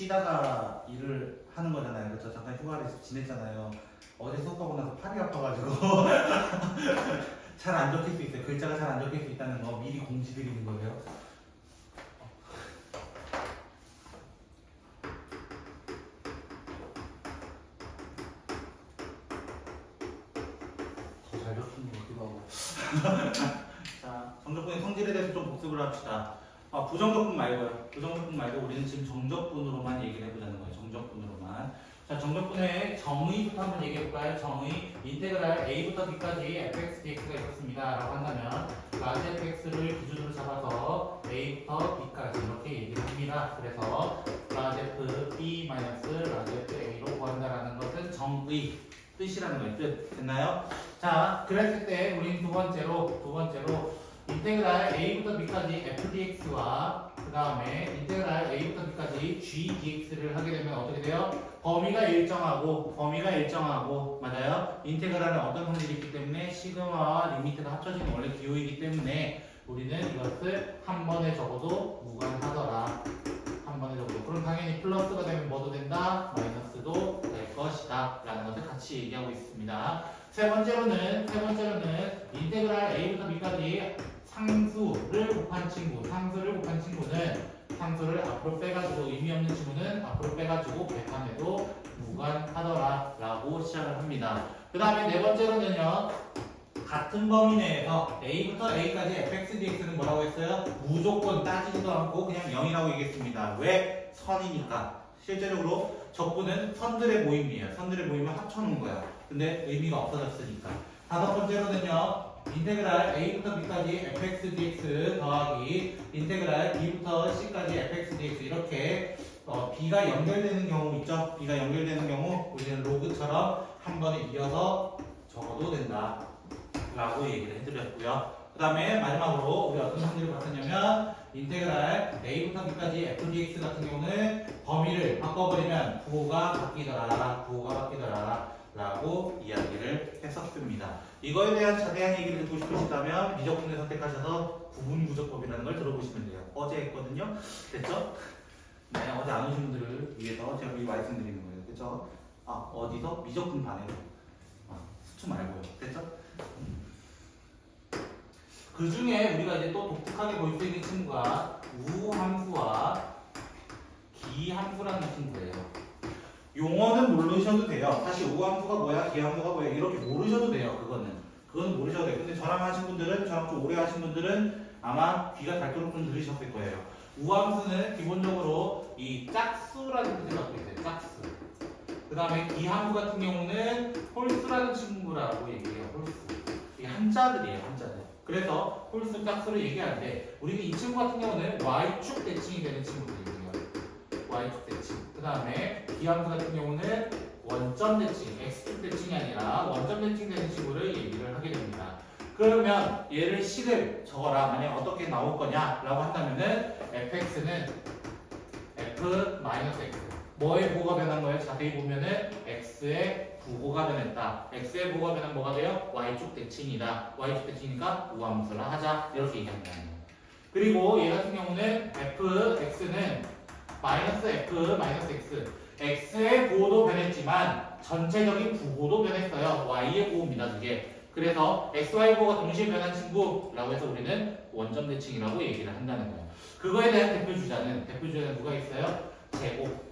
쉬다가 일을 하는 거잖아요. 그렇죠? 잠깐 휴가를 지냈잖아요. 어제 수업하고 나서 팔이 아파가지고 잘 안 적힐 수 있어요. 글자가 잘 안 적힐 수 있다는 거 미리 공지드리는 거예요. 더 잘 적힌 것 같기도 하고. 자, 정적분의 성질에 대해서 좀 복습을 합시다. 부정적분 말고요. 부정적분 말고 우리는 지금 정적분으로만 얘기를 해보자는 거예요. 정적분으로만. 자, 정적분의 정의부터 한번 얘기해볼까요? 정의. 인테그랄 a부터 b까지 fx, dx가 있었습니다. 라고 한다면 라지 fx를 기준으로 잡아서 a부터 b까지 이렇게 얘기를 합니다. 그래서 라지 f b 마이너스 라지 f a로 구한다라는 것은 정의 뜻이라는 거예요. 뜻. 됐나요? 자, 그랬을 때 우리는 두 번째로 인테그랄 a부터 b까지 f dx와 그 다음에 인테그랄 a부터 b까지 g dx를 하게 되면 어떻게 돼요? 범위가 일정하고 맞아요? 인테그랄은 어떤 성질이 있기 때문에 시그마와 리미트가 합쳐지는 원래 기호이기 때문에 우리는 이것을 한 번에 적어도 무관하더라. 한 번에 적어도. 그럼 당연히 플러스가 되면 뭐도 된다? 마이너스도 될 것이다. 라는 것을 같이 얘기하고 있습니다. 세 번째로는 인테그랄 a부터 b까지 상수를 곱한 친구는 상수를 앞으로 빼가지고 의미 없는 친구는 앞으로 빼가지고 계산해도 무관하더라 라고 시작을 합니다. 그 다음에 네 번째로는요, 같은 범위 내에서 a부터 a까지 fx dx는 뭐라고 했어요? 무조건 따지지도 않고 그냥 0이라고 얘기했습니다. 왜? 선이니까. 실제적으로 적분은 선들의 모임이에요. 선들의 모임을 합쳐놓은 거야. 근데 의미가 없어졌으니까. 다섯 번째로는요, 인테그랄 a부터 b까지 fx dx 더하기 인테그랄 b부터 c까지 fx dx 이렇게 b가 연결되는 경우 있죠? b가 연결되는 경우 우리는 로그처럼 한 번에 이어서 적어도 된다 라고 얘기를 해드렸고요. 그 다음에 마지막으로 우리 어떤 성질을 봤었냐면 인테그랄 a부터 b까지 fdx 같은 경우는 범위를 바꿔버리면 부호가 바뀌더라 라고 이야기를 했었습니다. 이거에 대한 자세한 얘기를 듣고 싶으시다면 미적분을 선택하셔서 구분구조법이라는 걸 들어보시면 돼요. 어제 했거든요. 됐죠? 네, 어제 안 오신 분들을 위해서 제가 미리 말씀드리는 거예요. 됐죠? 어디서? 미적분 반에서. 수투 말고요. 됐죠? 그 중에 우리가 이제 또 독특하게 볼 수 있는 친구가 우함수와 기함수라는 친구예요. 용어는 모르셔도 돼요. 사실 우함수가 뭐야, 기함수가 뭐야 이렇게 모르셔도 돼요. 그거는 모르셔도 돼요. 근데 저랑 하신 분들은, 저랑 좀 오래 하신 분들은 아마 귀가 닳도록 좀 들으셨을 거예요. 우함수는 기본적으로 이 짝수라는 뜻을 갖고 있어요. 짝수. 그 다음에 기함수 같은 경우는 홀수라는 친구라고 얘기해요. 홀수. 이게 한자들이에요. 한자들. 그래서 홀수, 짝수를 얘기하는데 우리는 이 친구 같은 경우는 y축 대칭이 되는 친구들이에요. y축 대칭. 그 다음에 기함수 같은 경우는 원점 대칭, x축 대칭이 아니라 원점 대칭 되는 친구를 얘기를 하게 됩니다. 그러면 얘를 식을 적어라. 만약 어떻게 나올 거냐라고 한다면은 fx는 f-x. 뭐의 부호가 변한 거예요? 자세히 보면은 x의 부호가 변했다. x의 부호가 변한 뭐가 돼요? y축 대칭이다. y축 대칭이니까 우함수라 하자. 이렇게 얘기합니다. 그리고 얘 같은 경우는 fx는 마이너스 f 마이너스 x. x의 부호도 변했지만 전체적인 부호도 변했어요. y의 부호입니다. 그게. 그래서 x, y 부호가 동시에 변한 친구라고 해서 우리는 원점 대칭이라고 얘기를 한다는 거예요. 그거에 대한 대표주자는 누가 있어요? 제곱,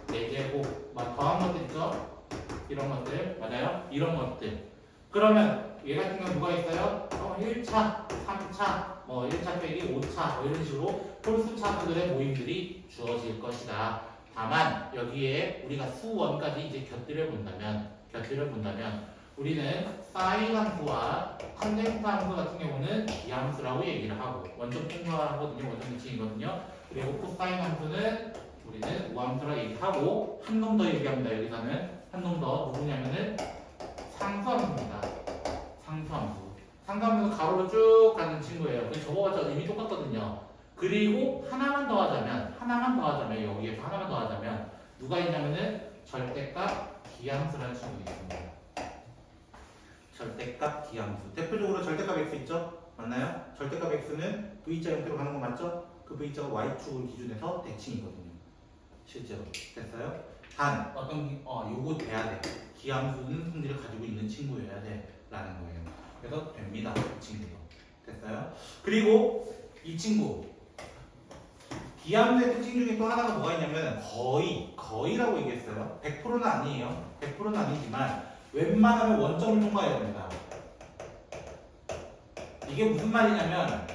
4제곱, 더한 것들 있죠? 이런 것들, 맞아요? 이런 것들. 그러면 얘 같은 경우는 누가 있어요? 1차, 3차, 1차 빼기 5차 이런 식으로 홀수 차수들의 모임들이 주어질 것이다. 다만 여기에 우리가 수원까지 이제 곁들여 본다면 우리는 사인 함수와 탄젠트 함수 같은 경우는 기함수라고 얘기를 하고 원점 통과하거든요. 원점 대칭이거든요. 그리고 코사인 함수는 우리는 우함수라 얘기하고 한 놈 더 얘기합니다. 여기서는 한 놈 더 누구냐면은 상수함수입니다. 상수함수는 가로로 쭉 가는 친구예요. 그래서 저거가 이미 똑같거든요. 그리고 하나만 더 하자면 여기에서 하나만 더 하자면 누가 있냐면은 절대값 기함수라는 친구가 있습니다. 절대값 기함수. 대표적으로 절대값 x 있죠? 맞나요? 절대값 x는 v자 형태로 가는 거 맞죠? 그 v자가 y축을 기준해서 대칭이거든요. 실제로. 됐어요? 단 요거 돼야 돼. 기함수는 성질을 가지고 있는 친구여야 돼 라는 거예요. 그래서 됩니다. 이 친구도. 됐어요? 그리고 이 친구 기함수의 특징 중에 또 하나가 뭐가 있냐면 거의라고 얘기했어요. 100%는 아니에요. 100%는 아니지만 웬만하면 원점을 통과해야 됩니다. 이게 무슨 말이냐면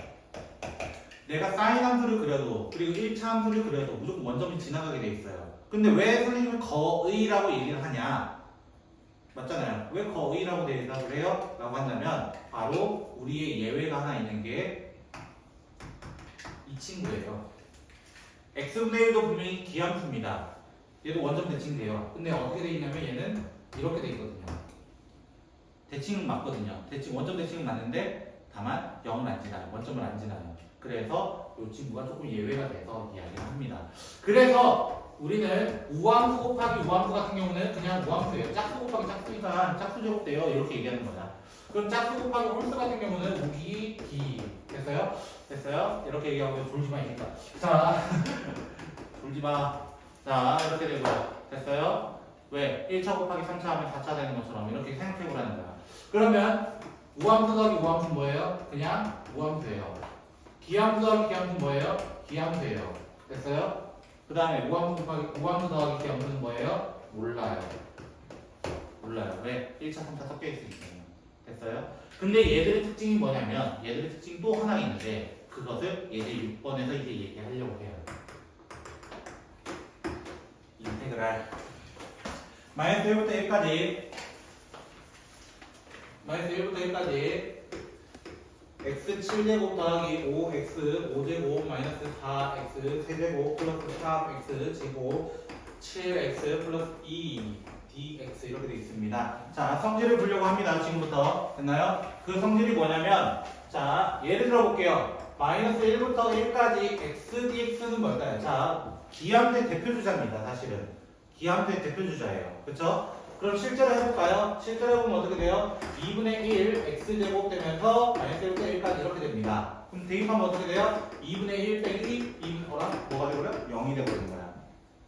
내가 사인 함수를 그려도 그리고 1차 함수를 그려도 무조건 원점이 지나가게 돼 있어요. 근데 왜 선생님은 거의라고 얘기를 하냐? 맞잖아요. 왜 거의라고 대답을 해요? 라고 한다면 바로 우리의 예외가 하나 있는 게 이 친구예요. x분의 1도 분명히 기함수입니다. 얘도 원점 대칭돼요. 근데 어떻게 돼 있냐면 얘는 이렇게 돼 있거든요. 대칭은 맞거든요. 원점 대칭은 맞는데 다만 0은 안 지나요. 원점을 안 지나요. 그래서 이 친구가 조금 예외가 돼서 이야기를 합니다. 그래서 우리는 우함수 곱하기 우함수 같은 경우는 그냥 우함수예요. 짝수 곱하기 짝수니까 짝수 제곱 돼요. 이렇게 얘기하는 거야. 그럼 짝수 곱하기 홀수 같은 경우는 우기 기. 됐어요? 됐어요? 이렇게 얘기하고 졸지 마 이니까. 자, 졸지 마. 자, 이렇게 되고요. 됐어요? 왜? 1차 곱하기 3차 하면 4차 되는 것처럼 이렇게 생각해 보라는 거야. 그러면 우함수 더하기 우함수 뭐예요? 그냥 우함수예요. 기함수 더하기 기함수 뭐예요? 기함수예요. 됐어요? 그 다음에 우함수 더하기 기함수는 뭐예요? 몰라요. 몰라요. 왜? 1차, 3차 섞여 있으니까요. 됐어요? 근데 얘들의 특징이 뭐냐면 얘들의 특징 또 하나 있는데 그것을 예제 6번에서 이제 얘기하려고 해요. 인테그랄 마이너스 1부터 1까지 x 7제곱 더하기 5x 5제곱 마이너스 4x 세제곱 플러스 4x 제곱 7x 플러스 2 dx 이렇게 되어 있습니다. 자, 성질을 보려고 합니다. 지금부터. 됐나요? 그 성질이 뭐냐면 자, 예를 들어 볼게요. 마이너스 1부터 1까지 x dx는 뭘까요? 자, 기함수의 대표주자입니다. 사실은. 기함수의 대표주자예요. 그쵸? 그럼 실제로 해볼까요? 실제로 해보면 어떻게 돼요? 2분의 1 x제곱 되면서 마이너스 1부터 1까지 이렇게 됩니다. 그럼 대입하면 어떻게 돼요? 2분의 1 빼기 2분의 뭐가 되고요? 0이 되버리는 거야.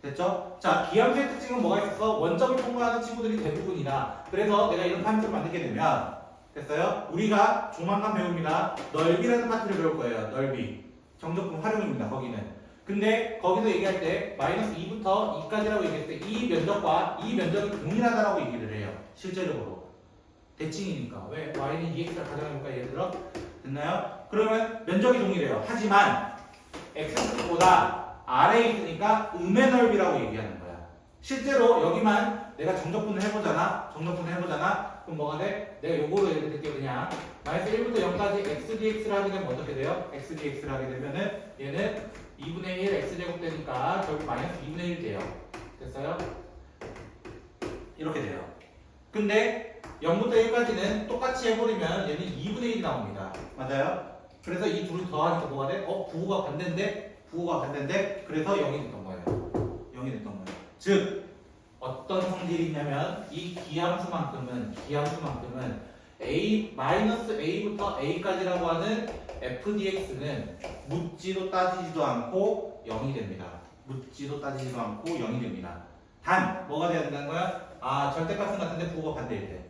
됐죠? 자, 기함수의 특징은 뭐가 있었어? 원점을 통과하는 친구들이 대부분이다. 그래서 내가 이런 함수를 만들게 되면 됐어요? 우리가 조만간 배웁니다. 넓이라는 파트를 배울 거예요. 넓이. 정적분 활용입니다. 거기는. 근데 거기서 얘기할 때 마이너스 2부터 2까지라고 얘기했을 때 이 면적과 이 면적이 동일하다라고 얘기를 해요. 실제적으로. 대칭이니까. 왜? y는 2x를 가정해볼까 예를 들어? 됐나요? 그러면 면적이 동일해요. 하지만 x보다 아래에 있으니까 음의 넓이라고 얘기하는 거야. 실제로 여기만 내가 정적분을 해보잖아. 그럼 뭐가 돼? 내가 요거로 예를 들게 그냥 마이너스 1부터 0까지 x dx를 하게 되면 어떻게 돼요? x dx를 하게 되면은 얘는 2분의 1 x제곱 되니까 결국 마이너스 2분의 1 돼요. 됐어요? 이렇게 돼요. 근데 0부터 1까지는 똑같이 해버리면 얘는 2분의 1이 나옵니다. 맞아요? 그래서 이 둘을 더하니까 뭐가 돼? 부호가 반대인데? 그래서 0이 됐던 거예요. 0이 됐던 거예요. 즉 어떤 성질이 있냐면 이 기함수만큼은 마이너스 a부터 a까지라고 하는 fdx는 묻지도 따지지도 않고 0이 됩니다. 단 뭐가 돼야 된다는 거야? 아, 절대값은 같은데 부호가 반대일 때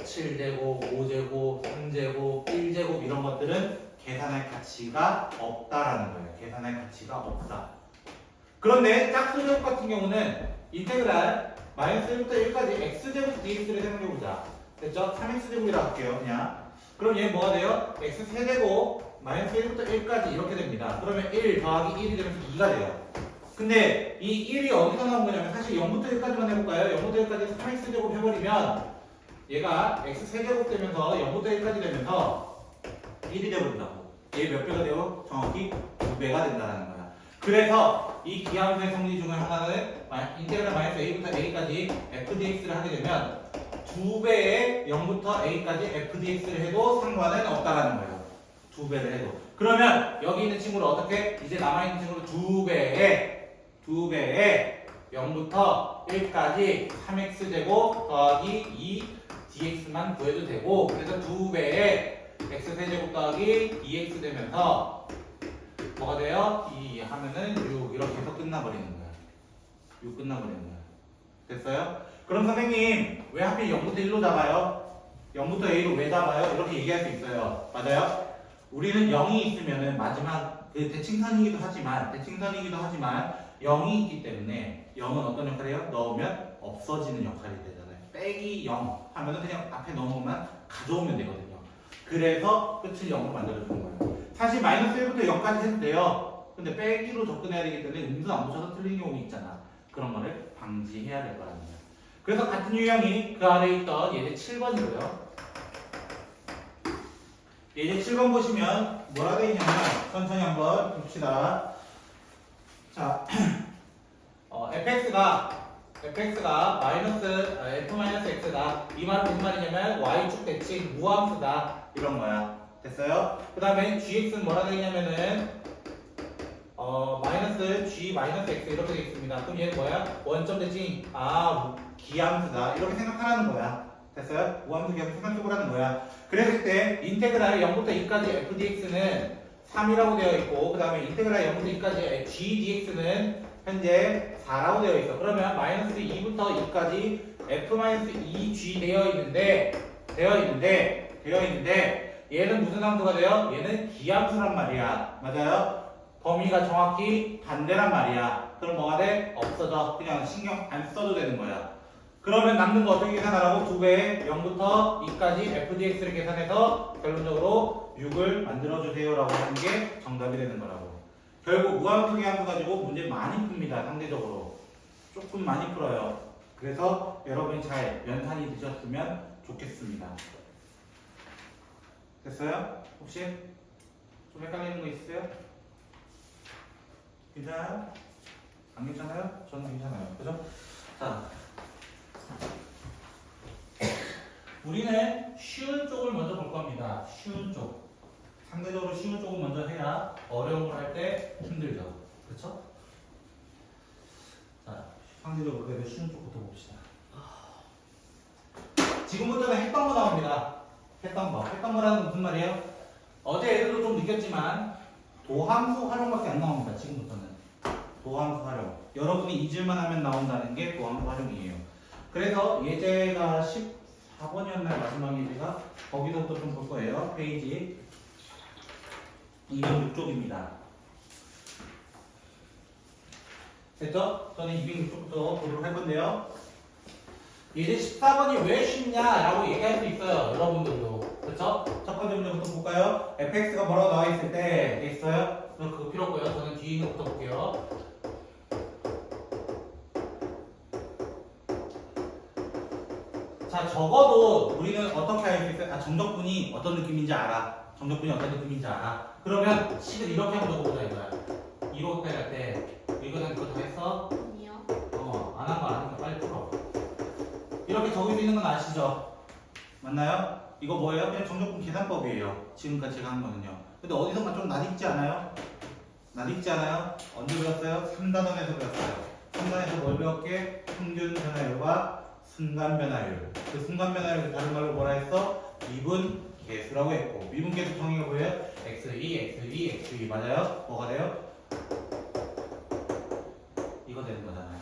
7제곱, 5제곱, 3제곱, 1제곱 이런 것들은 계산할 가치가 없다라는 거예요. 그런데 짝수제곱 같은 경우는 인테그랄 마이너스 1부터 1까지 x제곱 dx를 생각해보자. 됐죠? 3x제곱이라고 할게요. 그냥. 그럼 얘 뭐가 돼요? x3제곱 마이너스 1부터 1까지 이렇게 됩니다. 그러면 1 더하기 1이 되면서 2가 돼요. 근데 이 1이 어디서 나온 거냐면 사실 0부터 1까지만 해볼까요? 0부터 1까지 3x제곱 해버리면 얘가 x3제곱 되면서 0부터 1까지 되면서 1이 되버린다고. 얘 몇 배가 돼요? 정확히 2배가 된다는 거야. 그래서 이 기하분의 성질 중에 하나는 인테그랄 마이너스 a부터 a까지 fdx를 하게 되면 2배의 0부터 a까지 fdx를 해도 상관은 없다라는 거예요. 2배를 해도. 그러면 여기 있는 친구를 어떻게? 이제 남아있는 친구를 2배의 0부터 1까지 3x제곱 더하기 2dx만 구해도 되고, 그래서 2배의 x세제곱 더하기 2x 되면서 뭐가 돼요? 2 하면은 6 이렇게 해서 끝나버리는 거야. 6 끝나버리는 거야. 됐어요? 그럼 선생님 왜 하필 0부터 1로 잡아요? 0부터 A로 왜 잡아요? 이렇게 얘기할 수 있어요. 맞아요? 우리는 0이 있으면은 마지막 대칭선이기도 하지만 0이 있기 때문에 0은 어떤 역할을 해요? 넣으면 없어지는 역할이 되잖아요. 빼기 0 하면은 그냥 앞에 넣으면 가져오면 되거든요. 그래서 끝을 0으로 만들어주는 거예요. 사실 마이너스 1부터 0까지 해도 돼요. 근데 빼기로 접근해야 되기 때문에 음수 안 붙여서 틀린 경우 있잖아. 그런 거를 방지해야 될 거라는 거예요. 그래서 같은 유형이 그 아래에 있던 예제 7번이고요. 예제 7번 보시면 뭐라 되어 있냐면 천천히 한번 봅시다. 자, fx가 마이너스 f-x다. 이 말은 무슨 말이냐면 y축 대칭 무함수다 이런 거야. 됐어요? 그 다음에 gx는 뭐라 되어 있냐면은 마이너스 g 마이너스 x 이렇게 되어 있습니다. 그럼 얘는 뭐야? 원점 대칭 기함수다 이렇게 생각하라는 거야. 됐어요? 무함수 기함수 생각해보라는 거야. 그랬을 때 인테그랄 0부터 2까지 fdx는 3이라고 되어 있고 그 다음에 인테그랄 0부터 2까지 gdx는 현재 4라고 되어 있어. 그러면 마이너스 2부터 2까지 f-2g 되어 있는데 얘는 무슨 함수가 돼요? 얘는 기함수란 말이야. 맞아요? 범위가 정확히 반대란 말이야. 그럼 뭐가 돼? 없어져. 그냥 신경 안 써도 되는 거야. 그러면 남는 거 어떻게 계산하라고? 2배에 0부터 2까지 fdx를 계산해서 결론적으로 6을 만들어주세요 라고 하는 게 정답이 되는 거라고. 결국 무함수 기함수 가지고 문제 많이 풉니다. 상대적으로 조금 많이 풀어요. 그래서 여러분이 잘 연산이 되셨으면 좋겠습니다. 됐어요? 혹시 좀 헷갈리는 거 있으세요? 괜찮아요? 안 괜찮아요? 저는 괜찮아요. 그죠? 자, 우리는 쉬운 쪽을 먼저 볼 겁니다. 쉬운 쪽. 상대적으로 쉬운 쪽을 먼저 해야 어려운 걸 할 때 힘들죠. 그쵸? 자, 상대적으로 그래도 쉬운 쪽부터 봅시다. 지금부터는 했던 거 나옵니다. 했던 거라는 무슨 말이에요? 어제 애들도 좀 느꼈지만 도함수 활용밖에 안 나옵니다. 지금부터는 도함수 활용. 여러분이 잊을만 하면 나온다는 게 도함수 활용이에요. 그래서 예제가 14번이었나요? 마지막 예제가 거기서부터 좀 볼 거예요. 페이지 206쪽입니다. 됐죠? 저는 206쪽부터 보도록 할 건데요. 예제 14번이 왜 쉽냐라고 얘기할 수 있어요. 여러분들도. 그렇죠? 첫 번째 문제부터 볼까요? fx가 뭐라고 나와 있을 때 있어요? 그거 필요 없고요. 저는 뒤에 있는 것부터 볼게요. 자, 적어도 우리는 어떻게 알 수 있어요? 정적분이 어떤 느낌인지 알아. 그러면 식을 이렇게 한번 적어보자 이거야. 2로 빼갈 때 이거는 그거 다 했어? 아니요. 안 한 거 아니까 빨리 풀어. 이렇게 적을 수 있는 건 아시죠? 맞나요? 이거 뭐예요? 그냥 정적분 계산법이에요. 지금까지 제가 한 거는요. 근데 어디선가 좀 낯익지 않아요? 언제 배웠어요? 3단원에서 배웠어요. 3단원에서 뭘 배웠게? 평균 변화율과 순간 변화율. 그 순간 변화율 다른 말로 뭐라 했어? 미분 계수라고 했고, 미분 계수 정의가 뭐예요? x2 맞아요? 뭐가 돼요? 이거 되는 거잖아요.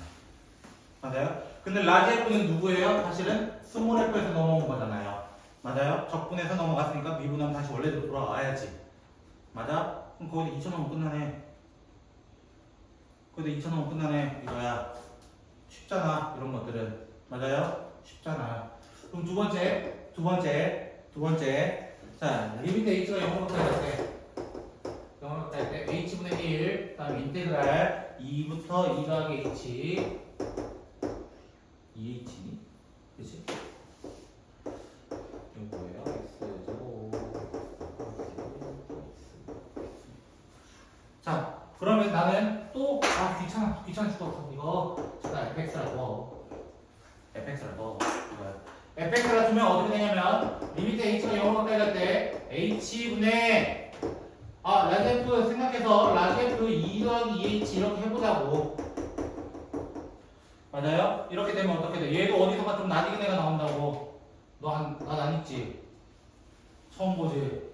맞아요? 근데 라지 F는 누구예요? 사실은 스몰 F에서 넘어온 거잖아요. 맞아요? 적분에서 넘어갔으니까 미분하면 다시 원래대로 돌아와야지. 맞아? 그럼 거기서 2천 넘으면 끝나네. 이거야. 쉽잖아. 이런 것들은. 맞아요? 쉽잖아. 그럼 두 번째. 자, 리미트 h가 0으로 갈 때 h분의 1, 다음 인테그랄 2부터 2 더하기 h 2h니? 그치? 이거 뭐예요? x제곱. 자, 그러면 나는 또 귀찮아 죽었어. 이거 제가 fx라고 이거야. fx라 주면 어떻게 되냐면 리미트 h가 0으로 가까이 갈 때 h분의 라지 f 생각해서 라지 f 2 더하기 2h 이렇게 해보자고. 맞아요? 이렇게 되면 어떻게 돼? 얘도 어디선가 좀 낯익은 애가 나온다고. 난 안 있지? 처음 보지?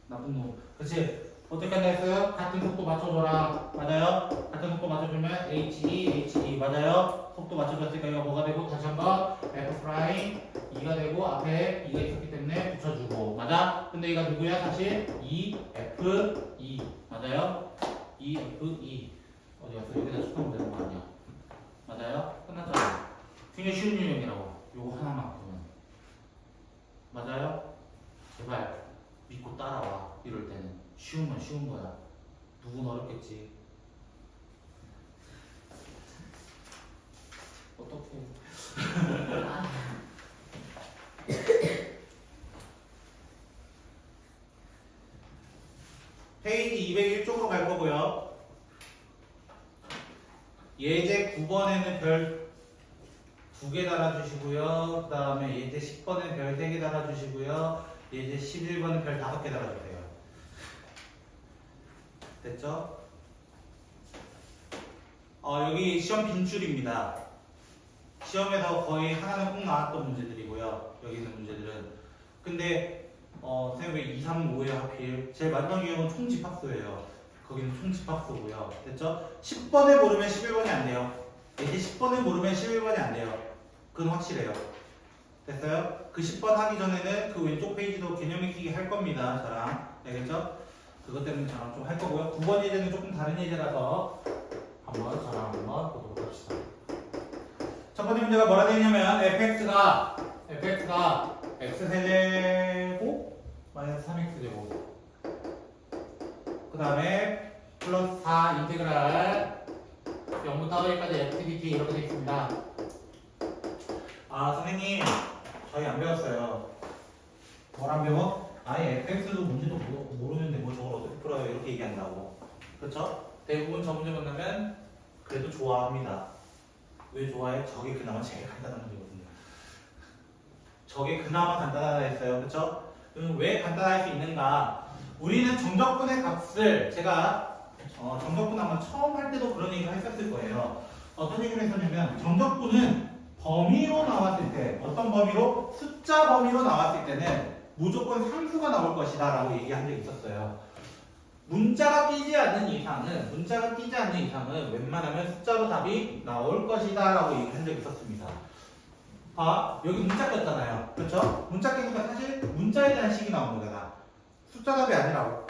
나쁜 놈. 그치? 어떻게 한다 했어요? 같은 속도 맞춰줘라. 맞아요? 같은 속도 맞춰주면 H2 맞아요? 속도 맞춰줬으니까 이거 뭐가 되고 다시 한번 F 프라임 2가 되고 앞에 2가 있었기 때문에 붙여주고 맞아? 근데 이가 누구야? 사실 2F2 맞아요? 2F2 어디 갔어? 여기다 숫자면 되는 거 아니야? 맞아요? 끝났잖아. 굉장히 쉬운 유형이라고. 요거 하나만큼은 맞아요? 제발 믿고 따라와. 이럴 때는 쉬운 건 쉬운 거야. 누군 어렵겠지. 어떡해. 페이지 201쪽으로 갈 거고요. 예제 9번에는 별 2개 달아주시고요. 그 다음에 예제 10번에 별 3개 달아주시고요. 예제 11번에 별 5개 달아주세요. 됐죠? 여기 시험 빈줄입니다. 시험에서 거의 하나는 꼭 나왔던 문제들이고요. 여기 있는 문제들은. 근데 선생님 왜 2, 3, 5에 하필? 제일 마지막 유형은 총집합수예요. 거기는 총집합수고요. 됐죠? 10번에 모르면 11번이 안 돼요. 예제 10번에 모르면 11번이 안 돼요. 그건 확실해요. 됐어요? 그 10번 하기 전에는 그 왼쪽 페이지도 개념 익히기 할 겁니다. 저랑. 알겠죠? 그것 때문에 저랑 좀 할 거고요. 9번 예제는 조금 다른 예제라서 저랑 한번 보도록 합시다. 첫 번째 문제가 뭐라 되어 있냐면 fx가 x세제곱 마이너스 3x제곱 그 다음에 플러스 4 인테그랄 0부터 1까지 fdt 이렇게 되어 있습니다. 선생님 저희 안 배웠어요. 뭘 안 배워? 아예 fx도 문제도 모르는데 뭐 저걸 어떻게 풀어요? 이렇게 얘기한다고. 그렇죠? 대부분 저 문제 만나면 그래도 좋아합니다. 왜 좋아해? 저게 그나마 제일 간단한 문제거든요. 저게 그나마 간단하다 했어요. 그렇죠? 왜 간단할 수 있는가? 우리는 정적분의 값을 제가 정적분 아마 처음 할 때도 그런 얘기를 했었을 거예요. 어떤 얘기를 했었냐면 정적분은 범위로 나왔을 때 어떤 범위로? 숫자 범위로 나왔을 때는 무조건 상수가 나올 것이다 라고 얘기한 적이 있었어요. 문자가 끼지 않는 이상은 웬만하면 숫자로 답이 나올 것이다 라고 얘기한 적이 있었습니다. 여기 문자 꼈잖아요. 그렇죠? 문자 끼니까 사실 문자에 대한 식이 나온 거잖아. 숫자 답이 아니라고.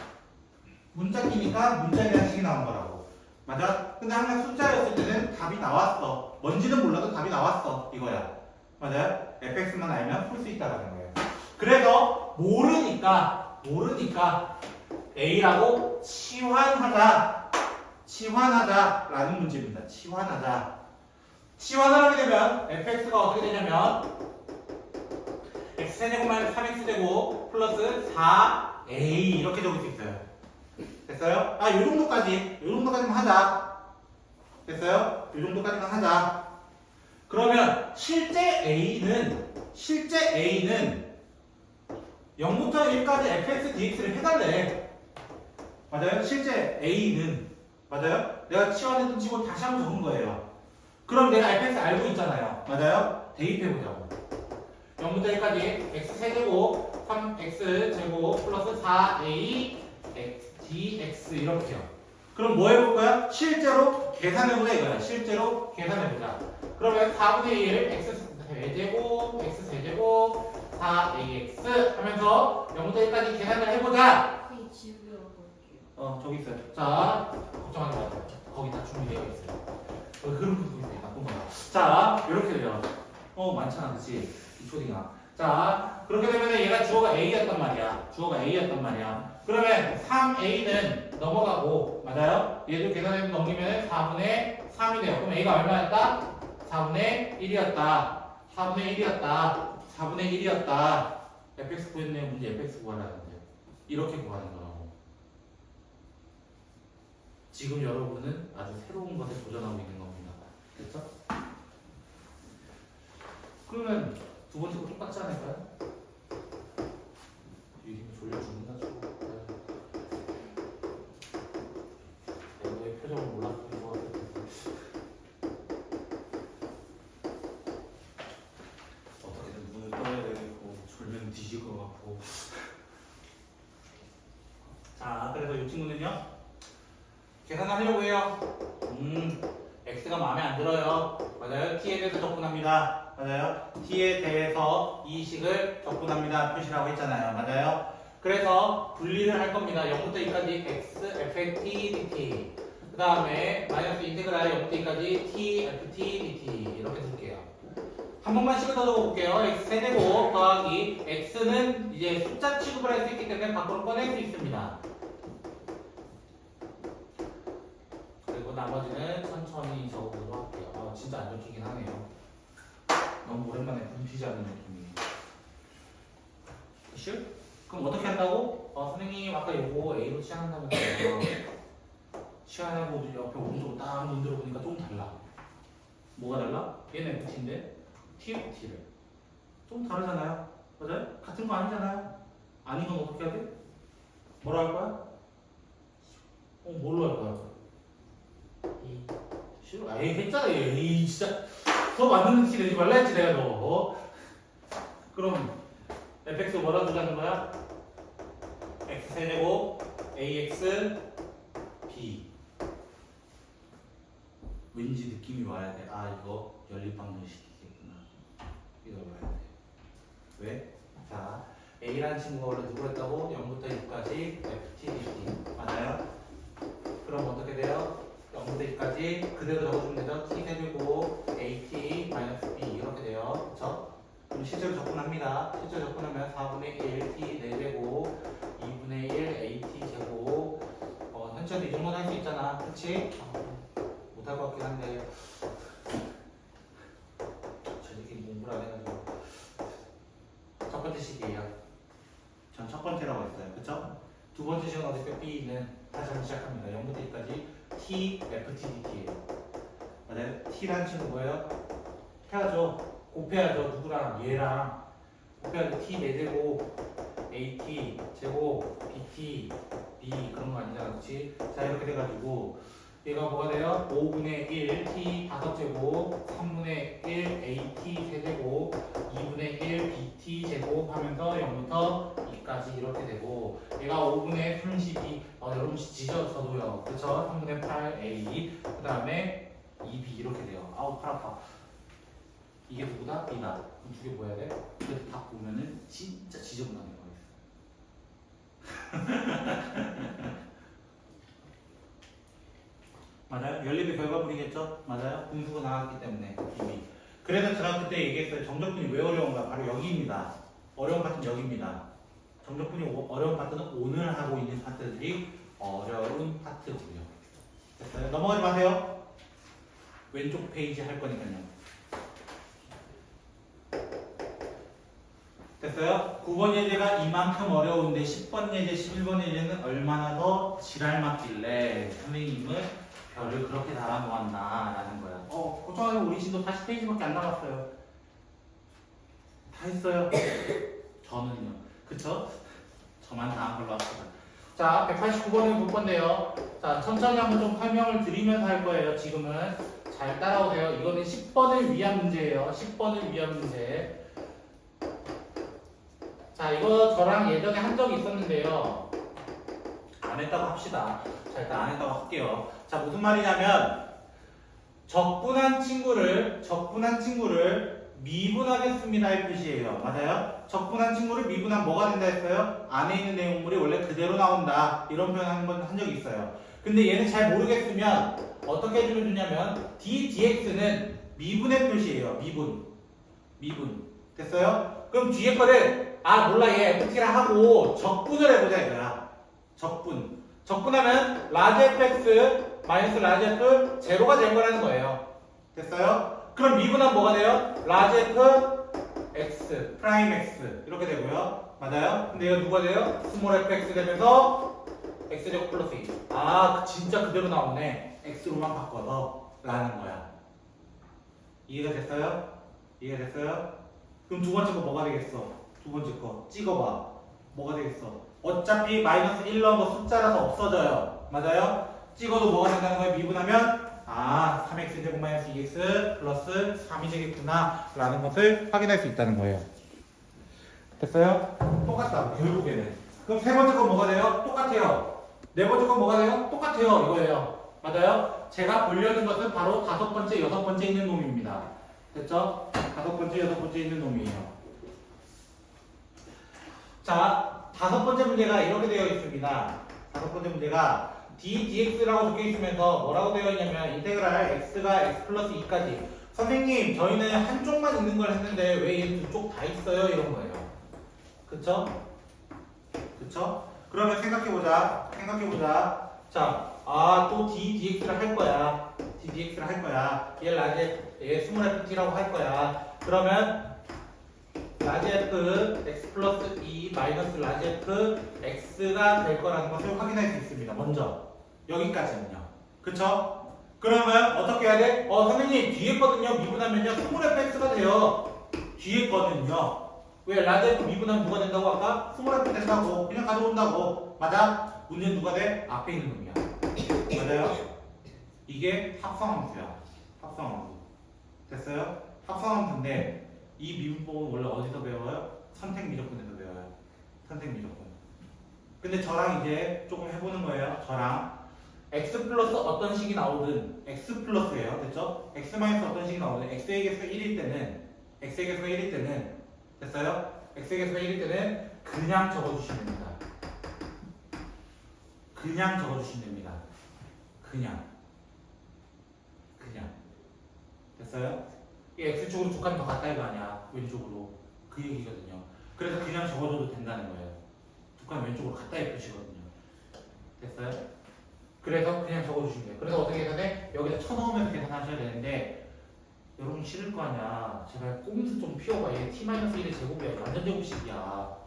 문자 끼니까 문자에 대한 식이 나온 거라고. 맞아? 근데 항상 숫자였을 때는 답이 나왔어. 뭔지는 몰라도 답이 나왔어. 이거야. 맞아요? fx만 알면 풀 수 있다라는 거예요. 그래서 모르니까 A라고 치환하자라는 문제입니다. 치환을 하게 되면 fx가 어떻게 되냐면 x세제곱 마이너스 3x제곱 플러스 4a 이렇게 적을 수 있어요. 됐어요? 요 정도까지만 하자. 됐어요? 요 정도까지만 하자. 그러면 실제 A는 0부터 1까지 fx dx를 해달래. 맞아요? 실제 A는 맞아요? 내가 치환했던 치고 다시 한번 적은 거예요. 그럼 내가 fx 알고 있잖아요. 맞아요? 대입해보자고. 0부터 1까지 x세제곱 3x제곱 플러스 4a dx 이렇게요. 그럼 뭐 해볼 거야? 실제로 계산해보자 이거야. 실제로 계산해보자. 그러면 4분의 1 x세제곱 x세제곱 4ax 하면서 0부터 1까지 계산을 해보자. 저기 있어요. 자, 걱정하지 마세요. 거기 다 준비되어 있어요. 흐름 끊고 있어요. 나쁜 거야. 자, 이렇게 돼요. 많잖아, 그치? 이 초딩아. 자, 그렇게 되면 얘가 주어가 A였단 말이야. 그러면 3A는 넘어가고, 맞아요? 얘도 계산해서 넘기면 4분의 3이 돼요. 그럼 A가 얼마였다? 4분의 1이었다. fx 구했네요. 문제 fx 구하라는데요. 이렇게 구하는 거라고. 지금 여러분은 아주 새로운 것에 도전하고 있는 겁니다. 됐죠? 그러면 두 번째 거 똑같지 않을까요? 유림이 졸려 죽는다 저거. 내가 너의 표정을 몰랐으면 좋았을 텐데. 어떻게든 눈을 떠야 되겠고 졸면 뒤질 것 같고. 자, 그래서 이 친구는요. 계산하려고 해요. x가 마음에 안 들어요. 맞아요. t에 대해서 접근합니다. 맞아요. t에 대해서 이 식을 접근합니다. 표시라고 했잖아요. 맞아요. 그래서 분리를 할 겁니다. 0부터 2까지 x, fx, dt. 그 다음에 마이너스 인테그랄 0부터 2까지 t, ft, dt. 이렇게 쓸게요. 한 번만 식을 더 적어볼게요. x 세제곱 더하기 x는 이제 숫자 취급을 할 수 있기 때문에 밖으로 꺼낼 수 있습니다. 그리고 나머지는 천천히 적어보도록 할게요. 아, 진짜 안 적히긴 하네요. 너무 오랜만에 굶히지 않는 느낌이에요. 슈? 그럼 어떻게 한다고? 선생님 아까 요거 A로 치환한다면서요. 치환하고 옆에 오른쪽으로 딱 눈 들어보니까 좀 달라. 뭐가 달라? 얘는 FT인데 TFT를 좀 다르잖아요. 맞아요? 같은 거 아니잖아요. 아닌 건 어떻게 해야 돼? 뭐라 할 거야? 뭘로 할 거야? 싫어. 에이 했잖아. 에이 진짜 수업 안 듣는 티 내지 말라 했지 내가 너. 그럼 fx 뭐라 주자는 거야? x 세제곱 ax b. 왠지 느낌이 와야 돼. 아 이거 연립방정식이겠구나. 이거 와야 돼. 왜? 자 a라는 친구가 원래 누구 했다고? 0부터 6까지 ft dt 맞아요? 그럼 어떻게 돼요? 0부터 2까지 그대로 적어주면 되죠? t 세제곱 at 마이너스 b 이렇게 돼요. 그쵸? 그럼 실제로 접근합니다. 실제로 접근하면 4분의 1 t 4제곱 2분의 1 at 제곱 현철이 이 정도는 할 수 있잖아. 그치? 못할 것 같긴 한데 저렇게 공부를 안 해가지고 첫 번째 식이에요. 전 첫 번째라고 했어요. 그쵸? 두 번째 식은 어떻게 b는 다시 한번 시작합니다. 0부터 2까지 t, ft, dt예요. 맞아요? t라는 친구 뭐예요? 해야죠. 곱해야죠. 누구랑? 얘랑 곱해야죠. t 4제곱 at 제곱 bt b 그런 거 아니잖아. 그치? 자 이렇게 돼가지고 얘가 뭐가 돼요? 5분의 1 t 5제곱 3분의 1 at 세제곱 2분의 1 bt 제곱 하면서 0부터 2까지 이렇게 되고 얘가 5분의 32 여러분 지져 저도요. 그쵸? 3분의 8 a 그 다음에 2b 이렇게 돼요. 아우 팔 아파. 이게 누구다? b다. 그럼 두 개 뭐 해야 돼? 그래서 다 보면은 진짜 지저분하게 나와 있어. 맞아요? 연립의 결과물이겠죠? 맞아요? 분수가 나왔기 때문에 이미. 그래서 제가 그때 얘기했어요. 정적분이 왜 어려운가? 바로 여기입니다. 어려운 파트는 여기입니다. 정적분이 어려운 파트는 오늘 하고 있는 파트들이 어려운 파트고요. 됐어요? 넘어가지 마세요. 왼쪽 페이지 할 거니까요. 됐어요? 9번 예제가 이만큼 어려운데 10번 예제, 11번 예제는 얼마나 더 지랄 맞길래 선생님은 별을 그렇게 달아놓았나 라는 거야. 고쳐가지고 우리 진도 40페이지밖에 안 남았어요. 다 했어요. 저는요. 그쵸? 저만 다 한 걸로 합시다. 자, 189번은 볼 건데요. 자, 천천히 한번 좀 설명을 드리면서 할 거예요. 지금은 잘 따라오세요. 이거는 10번을 위한 문제예요. 10번을 위한 문제. 자, 이거 저랑 예전에 한 적이 있었는데요. 안 했다고 합시다. 자, 일단 안 했다고 할게요. 자, 무슨 말이냐면 적분한 친구를 미분하겠습니다 할 뜻이에요. 맞아요? 적분한 친구를 미분하면 뭐가 된다 했어요? 안에 있는 내용물이 원래 그대로 나온다. 이런 표현 한 적이 있어요. 근데 얘는 잘 모르겠으면 어떻게 해주면 좋냐면 dx는 미분의 표시예요. 미분. 됐어요? 그럼 뒤에 거를 몰라 얘 ft라 하고 적분을 해보자 얘들아. 적분하면 라지 fx 마이너스 라지 f 제로가 될 거라는 거예요. 됐어요? 그럼 미분하면 뭐가 돼요? 라지 f x 프라임 x 이렇게 되고요. 맞아요? 근데 이거 누가 돼요? 스몰 fx 되면서 x제곱 플러스 2. 진짜 그대로 나오네. x로만 바꿔서 라는 거야. 이해가 됐어요? 그럼 두 번째 거 뭐가 되겠어? 두 번째 거 찍어봐. 뭐가 되겠어? 어차피 마이너스 1 넣은 거 숫자라서 없어져요. 맞아요? 찍어도 뭐가 된다는 거예요? 미분하면 3x제곱 마이너스 2x 플러스 3이 되겠구나 라는 것을 확인할 수 있다는 거예요. 됐어요? 똑같다. 결국에는 그럼 세 번째 건 뭐가 돼요? 똑같아요. 네 번째 건 뭐가 돼요? 똑같아요. 이거예요. 맞아요? 제가 보려는 것은 바로 다섯 번째, 여섯 번째 있는 놈입니다. 됐죠? 다섯 번째, 여섯 번째 있는 놈이에요. 자, 다섯 번째 문제가 이렇게 되어 있습니다. 다섯 번째 문제가 dx라고 적혀 있으면서 뭐라고 되어 있냐면 인테그랄 x가 x 플러스 2까지. 선생님, 저희는 한쪽만 있는 걸 했는데 왜 얘 두 쪽 다 있어요? 이런 거예요. 그쵸? 그쵸? 그러면 생각해보자. 자, 또 dx를 할 거야. dx를 할 거야. 얘 라지, 얘 스몰 ft라고 할 거야. 그러면 라지 f x 플러스 2 마이너스 라지 f x가 될 거라는 것을 확인할 수 있습니다. 먼저 여기까지는요. 그쵸? 그러면 어떻게 해야 돼? 선생님 뒤에 거든요 미분하면요 스몰 fx가 돼요. 뒤에 거든요. 왜? 라지 f 미분하면 누가 된다고 아까? 스몰 f 된다고. 그냥 가져온다고. 맞아? 문제는 누가 돼? 앞에 있는 놈이야. 맞아요? 이게 합성함수야. 합성함수. 됐어요? 합성함수인데 이 미분법은 원래 어디서 배워요? 선택미적분에서 배워요. 선택미적분. 근데 저랑 이제 조금 해보는 거예요. 저랑 x 플러스 어떤 식이 나오든 x 플러스예요. 됐죠? x 마이너스 어떤 식이 나오든 x의 개수가 1일 때는 됐어요? x의 개수가 1일 때는 그냥 적어주시면 됩니다. 그냥 적어주시면 됩니다. 그냥 됐어요? 이 x쪽으로 두 칸 더 갔다 이거 아니야. 왼쪽으로. 그 얘기거든요. 그래서 그냥 적어줘도 된다는 거예요. 두 칸 왼쪽으로 갔다 이 표시거든요. 됐어요? 그래서 그냥 적어주시면 돼요. 그래서 어떻게 계산해? 여기다 쳐넣으면서 계산하셔야 되는데 여러분 싫을 거 아니야. 제발 꼼수 좀 피워봐. 얘 t-1의 제곱이야. 완전 제곱식이야.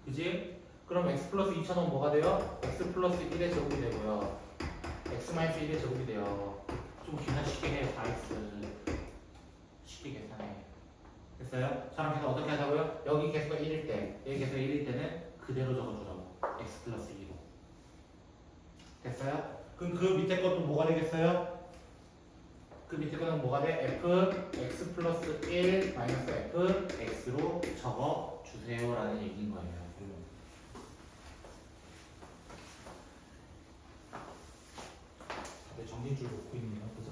그지? 그럼 x 플러스 2 쳐넣으면 뭐가 돼요? x 플러스 1의 제곱이 되고요. x 마이너스 1의 제곱이 돼요. 좀 계산 쉽게 해. 4x. 쉽게 계산해. 됐어요? 저랑 계산 어떻게 하자고요? 여기 개수가 1일 때, 여기 개수가 1일 때는 그대로 적어주라고. x 플러스 2로. 됐어요? 그럼 그 밑에 것도 뭐가 되겠어요? 그 밑에 거는 뭐가 돼? f x 플러스 1 마이너스 f x로 적어주세요 라는 얘기인 거예요. 네, 정리줄 놓고 있네요. 그죠?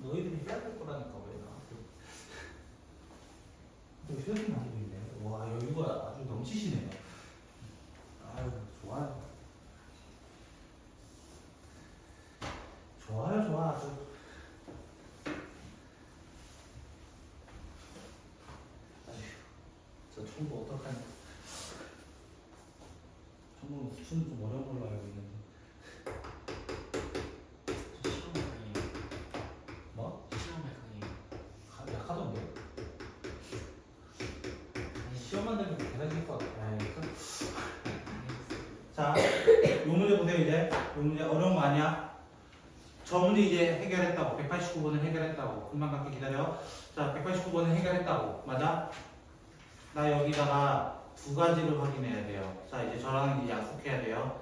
너희들이 빼야 될 거라니까 왜 나한테. 또 휴대폰 안 보이네. 와, 여유가 아주 넘치시네요. 아유, 좋아요. 좋아, 아주. 아휴, 저 청구 어떡하냐. 청구는 수치는 좀 어려운 걸로 알고 있는데. 저 시험에 강의해요. 뭐? 시험에 강의해요. 약하던데? 아니, 시험만 되면 계산실 것 같아. 아니, 자, 요 문제 보세요, 이제. 요 문제 어려운 거 아니야? 저 문제 이제 해결했다고. 189번을 해결했다고. 금방 갖게 기다려. 자, 189번을 해결했다고. 맞아? 나 여기다가 두 가지를 확인해야 돼요. 자, 이제 저랑 이제 약속해야 돼요.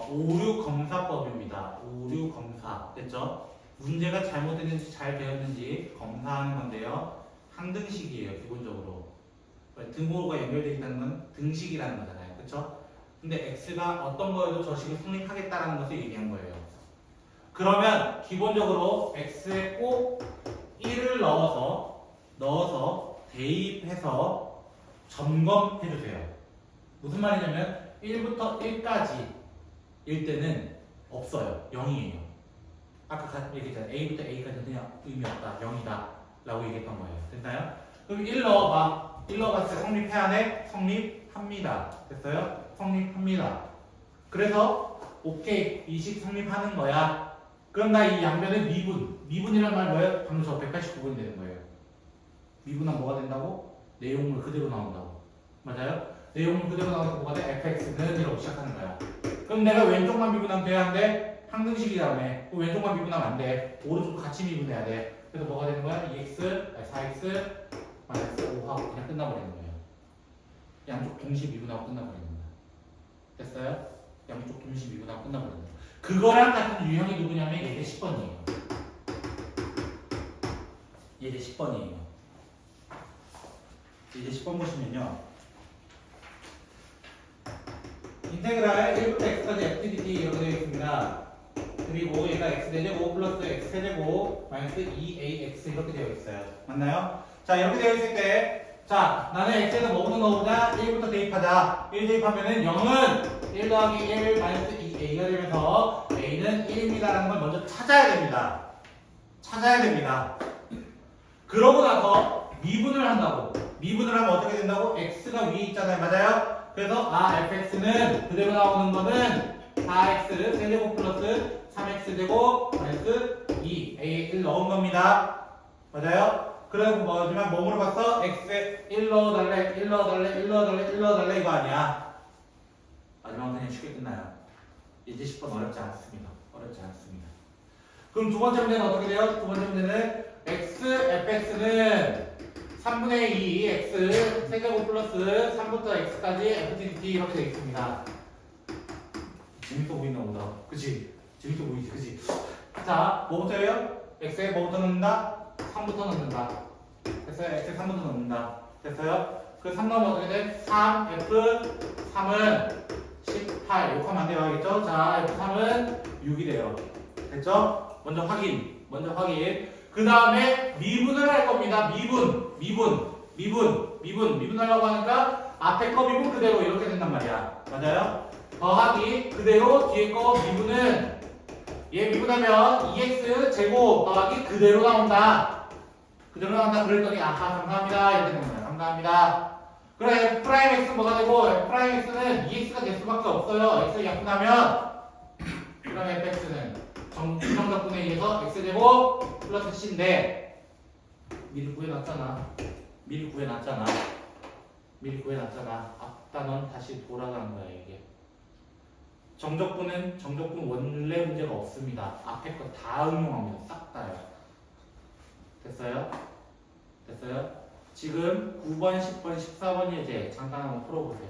오류 검사법입니다. 오류 검사. 됐죠? 문제가 잘못됐는지 잘 되었는지 검사하는 건데요. 항등식이에요, 기본적으로. 등호가 연결되어 있다는 건 등식이라는 거잖아요. 그쵸? 근데 x가 어떤 거에도 저 식을 성립하겠다라는 것을 얘기한 거예요. 그러면 기본적으로 x에 꼭 1을 넣어서 대입해서 점검해 주세요. 무슨 말이냐면 1부터 1까지 일 때는 없어요. 0이에요. 아까 얘기했잖아요. A부터 A까지는 그냥 의미 없다. 0이다. 라고 얘기했던 거예요. 됐나요? 그럼 1 넣어봐. 1 넣어봤을 때 성립해야 돼? 성립합니다. 됐어요? 성립합니다. 그래서 오케이. 이 식 성립하는 거야. 그럼 나 이 양변의 미분이란 말 뭐예요? 방금 저 189번이 되는 거예요. 미분하면 뭐가 된다고? 내용물 그대로 나온다고. 맞아요? 내용물 그대로 나오니까 뭐가 돼? fx는 이라고 시작하는 거야. 그럼 내가 왼쪽만 미분하면 돼야 안 돼? 항등식이라며. 왼쪽만 미분하면 안 돼. 오른쪽 같이 미분해야 돼. 그래서 뭐가 되는 거야? 4x 마이너스 5하고 그냥 끝나버리는 거예요. 양쪽 동시 미분하고 끝나버리는 거야. 됐어요? 양쪽 동시 미분하고 끝나버리는 거야. 그거랑 같은 유형이 누구냐면 예제 10번이에요. 예제 10번이에요. 이제 10번 보시면요. 인테그랄 1부터 x까지 fdt 이렇게 되어 있습니다. 그리고 얘가 x제곱 플러스 x제곱 마이너스 2ax 이렇게 되어 있어요. 맞나요? 자, 이렇게 되어 있을 때, 자, 나는 x에서 뭐부터 넣어보자? 1부터 대입하자. 1 대입하면은 0은 1 더하기 1 마이너스 2a가 되면서 a는 1입니다라는 걸 먼저 찾아야 됩니다. 찾아야 됩니다. 그러고 나서 미분을 한다고. 미분을 하면 어떻게 된다고? x가 위에 있잖아요. 맞아요? 그래서 fx는 그대로 나오는 거는 4x 세제곱 플러스 3x제곱 마이너스 2a에 1 넣은 겁니다. 맞아요? 그래서 뭐지만 뭐 물어봤어? x에 1 넣어달래, 1 넣어달래, 1 넣어달래, 1 넣어달래 이거 아니야. 마지막은 그냥 쉽게 끝나요. 이제 10번 어렵지 않습니다. 어렵지 않습니다. 그럼 두 번째 문제는 어떻게 돼요? 두 번째 문제는 fx는 3분의 2 x 세제곱 플러스 3부터 x까지 fdt 이렇게 되어 있습니다. 재밌어 보이나 보다. 그치? 재밌어 보이지? 그치? 자, 뭐부터예요? x에 뭐부터 넣는다? 3부터 넣는다. 됐어요? x에 3부터 넣는다. 됐어요? 그 3 넣으면 어떻게 돼? 3, f, 3은 18. 이렇게 하면 안 돼요. 자, f3은 6이 돼요. 됐죠? 먼저 확인. 그 다음에 미분을 할 겁니다. 미분 하려고 하니까 앞에 거 미분 그대로 이렇게 된단 말이야. 맞아요? 더하기 그대로 뒤에 거 미분은 얘 미분하면 2x 제곱 더하기 그대로 나온다. 그랬더니 아하 감사합니다 이렇게 되는 거야. 감사합니다. 그래 F'X 뭐가 되고 F'X는 2x가 될 수밖에 없어요. x 약분하면 그럼 fx는 부정적분에 의해서 x제곱 플러스 c인데 미리 구해놨잖아. 아까 넌 다시 돌아간 거야 이게. 정적분은 정적분 원래 문제가 없습니다. 앞에 거 다 응용합니다. 싹 다요. 됐어요? 지금 9번, 10번, 14번 예제 잠깐 한번 풀어보세요.